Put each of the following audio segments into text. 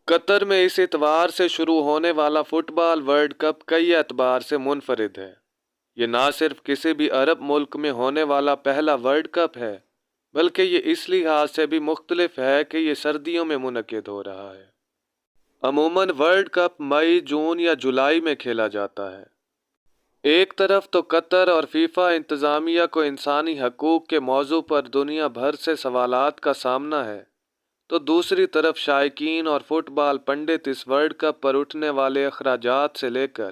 قطر میں اس اتوار سے شروع ہونے والا فٹ بال ورلڈ کپ کئی اعتبار سے منفرد ہے۔ یہ نہ صرف کسی بھی عرب ملک میں ہونے والا پہلا ورلڈ کپ ہے، بلکہ یہ اس لحاظ سے بھی مختلف ہے کہ یہ سردیوں میں منعقد ہو رہا ہے۔ عموماً ورلڈ کپ مئی، جون یا جولائی میں کھیلا جاتا ہے۔ ایک طرف تو قطر اور فیفا انتظامیہ کو انسانی حقوق کے موضوع پر دنیا بھر سے سوالات کا سامنا ہے، تو دوسری طرف شائقین اور فٹ بال پنڈت اس ورلڈ کپ پر اٹھنے والے اخراجات سے لے کر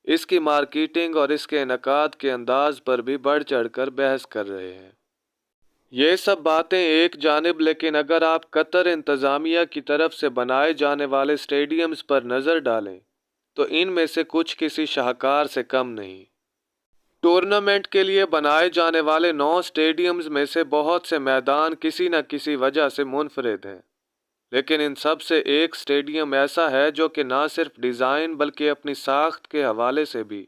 اس کی مارکیٹنگ اور اس کے انعقاد کے انداز پر بھی بڑھ چڑھ کر بحث کر رہے ہیں۔ یہ سب باتیں ایک جانب، لیکن اگر آپ قطر انتظامیہ کی طرف سے بنائے جانے والے اسٹیڈیمز پر نظر ڈالیں تو ان میں سے کچھ کسی شاہکار سے کم نہیں۔ ٹورنامنٹ کے لیے بنائے جانے والے 9 اسٹیڈیمز میں سے بہت سے میدان کسی نہ کسی وجہ سے منفرد ہیں، لیکن ان سب سے ایک اسٹیڈیم ایسا ہے جو کہ نہ صرف ڈیزائن بلکہ اپنی ساخت کے حوالے سے بھی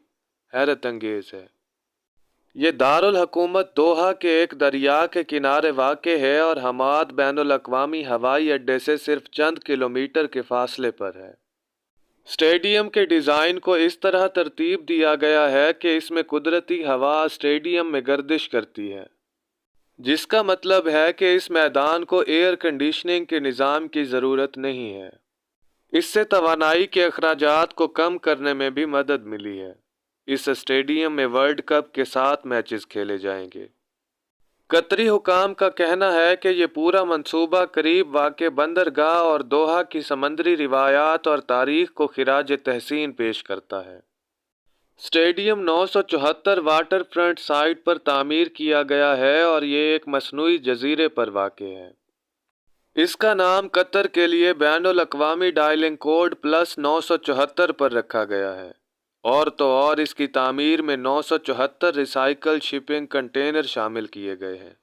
حیرت انگیز ہے۔ یہ دارالحکومت دوحہ کے ایک دریا کے کنارے واقع ہے اور حماد بین الاقوامی ہوائی اڈے سے صرف چند کلومیٹر کے فاصلے پر ہے۔ اسٹیڈیم کے ڈیزائن کو اس طرح ترتیب دیا گیا ہے کہ اس میں قدرتی ہوا اسٹیڈیم میں گردش کرتی ہے، جس کا مطلب ہے کہ اس میدان کو ایئر کنڈیشننگ کے نظام کی ضرورت نہیں ہے۔ اس سے توانائی کے اخراجات کو کم کرنے میں بھی مدد ملی ہے۔ اس اسٹیڈیم میں ورلڈ کپ کے 7 میچز کھیلے جائیں گے۔ قطری حکام کا کہنا ہے کہ یہ پورا منصوبہ قریب واقع بندرگاہ اور دوحہ کی سمندری روایات اور تاریخ کو خراج تحسین پیش کرتا ہے۔ اسٹیڈیم 974 واٹر فرنٹ سائٹ پر تعمیر کیا گیا ہے اور یہ ایک مصنوعی جزیرے پر واقع ہے۔ اس کا نام قطر کے لیے بین الاقوامی ڈائلنگ کوڈ +974 پر رکھا گیا ہے، اور تو اور اس کی تعمیر میں 974 ریسائیکل شپنگ کنٹینر شامل کیے گئے ہیں۔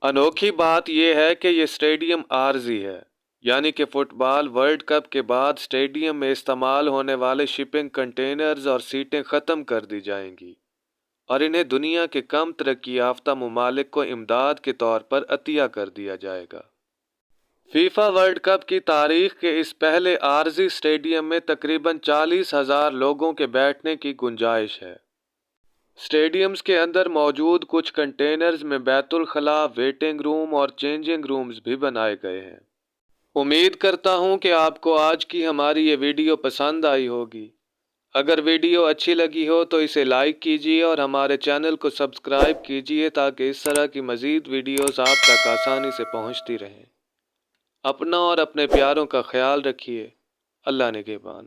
انوکھی بات یہ ہے کہ یہ اسٹیڈیم عارضی ہے، یعنی کہ فٹ بال ورلڈ کپ کے بعد اسٹیڈیم میں استعمال ہونے والے شپنگ کنٹینرز اور سیٹیں ختم کر دی جائیں گی اور انہیں دنیا کے کم ترقی یافتہ ممالک کو امداد کے طور پر عطیہ کر دیا جائے گا۔ فیفا ورلڈ کپ کی تاریخ کے اس پہلے عارضی اسٹیڈیم میں تقریباً 40,000 لوگوں کے بیٹھنے کی گنجائش ہے۔ اسٹیڈیمز کے اندر موجود کچھ کنٹینرز میں بیت الخلاء، ویٹنگ روم اور چینجنگ رومز بھی بنائے گئے ہیں۔ امید کرتا ہوں کہ آپ کو آج کی ہماری یہ ویڈیو پسند آئی ہوگی۔ اگر ویڈیو اچھی لگی ہو تو اسے لائک کیجیے اور ہمارے چینل کو سبسکرائب کیجیے تاکہ اس طرح کی مزید ویڈیوز آپ تک آسانی سے پہنچتی رہیں۔ اپنا اور اپنے پیاروں کا خیال رکھیے۔ اللہ نگہبان۔